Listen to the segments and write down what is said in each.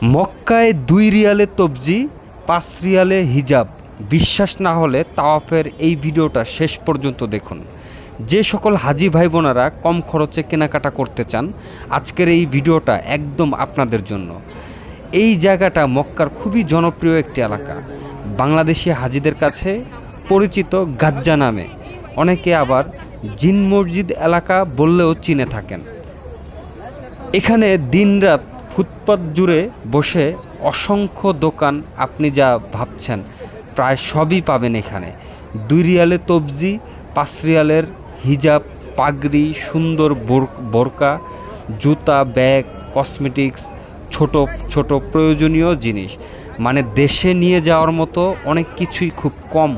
মক্কায় ২ রিয়ালে তবজি, ৫ রিয়ালে হিজাব। বিশ্বাস না হলে তাওয়াফের এই ভিডিওটা শেষ পর্যন্ত দেখুন। যে সকল হাজি ভাই বোনেরা কম খরচে কেনাকাটা করতে চান, আজকের এই ভিডিওটা একদম আপনাদের জন্য। এই জায়গাটা মক্কার খুবই জনপ্রিয় একটি এলাকা, বাংলাদেশি হাজিদের কাছে পরিচিত গাজ্জা নামে, অনেকে আবার জিন মসজিদ এলাকা বললেও চিনে থাকেন। এখানে দিনরাত ফুটপাত জুড়ে বসে অসংখ্য দোকান, আপনি যা ভাবছেন প্রায় সবই পাবেন এখানে। ২ রিয়ালে তবজি, ৫ রিয়ালের হিজাব, পাগড়ি, সুন্দর বোরকা, জুতা, ব্যাগ, কসমেটিক্স, ছোট ছোট প্রয়োজনীয় জিনিস, মানে দেশে নিয়ে যাওয়ার মতো অনেক কিছুই খুব কম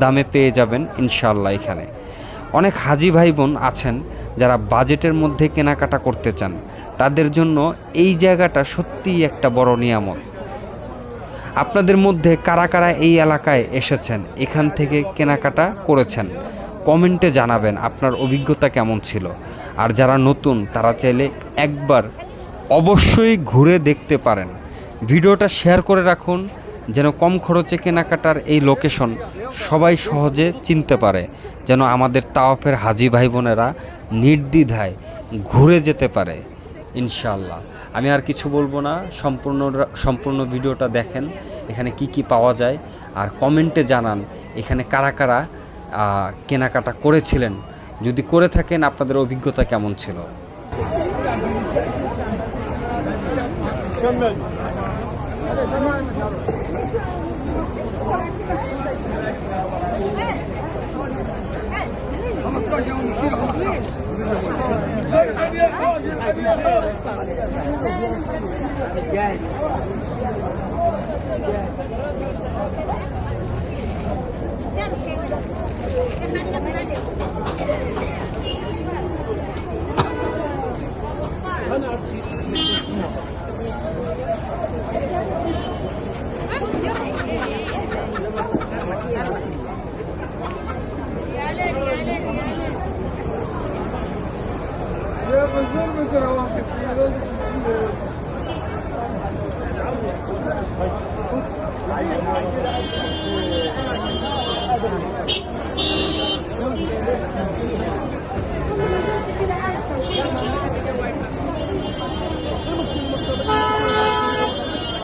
দামে পেয়ে যাবেন ইনশাআল্লাহ এখানে। অনেক হাজি ভাই বোন আছেন যারা বাজেটের মধ্যে কেনাকাটা করতে চান, তাদের জন্য এই জায়গাটা সত্যিই একটা বড় নিয়ামত। আপনাদের মধ্যে কারা কারা এই এলাকায় এসেছেন, এখান থেকে কেনাকাটা করেছেন, কমেন্টে জানাবেন আপনার অভিজ্ঞতা কেমন ছিল। আর যারা নতুন তারা চাইলে একবার অবশ্যই ঘুরে দেখতে পারেন। ভিডিওটা শেয়ার করে রাখুন যেন কম খরচে কেনাকাটার এই লোকেশন সবাই সহজে চিনতে পারে, যেন আমাদের তাওয়াফের হাজি ভাই বোনেরা নির্দ্বিধায় ঘুরে যেতে পারে ইনশাআল্লাহ। আমি আর কিছু বলবো না, সম্পূর্ণ ভিডিওটা দেখেন, এখানে কি কি পাওয়া যায়, আর কমেন্টে জানান এখানে কারা কারা কেনাকাটা করেছিলেন, যদি করে থাকেন আপনাদের অভিজ্ঞতা কেমন ছিল।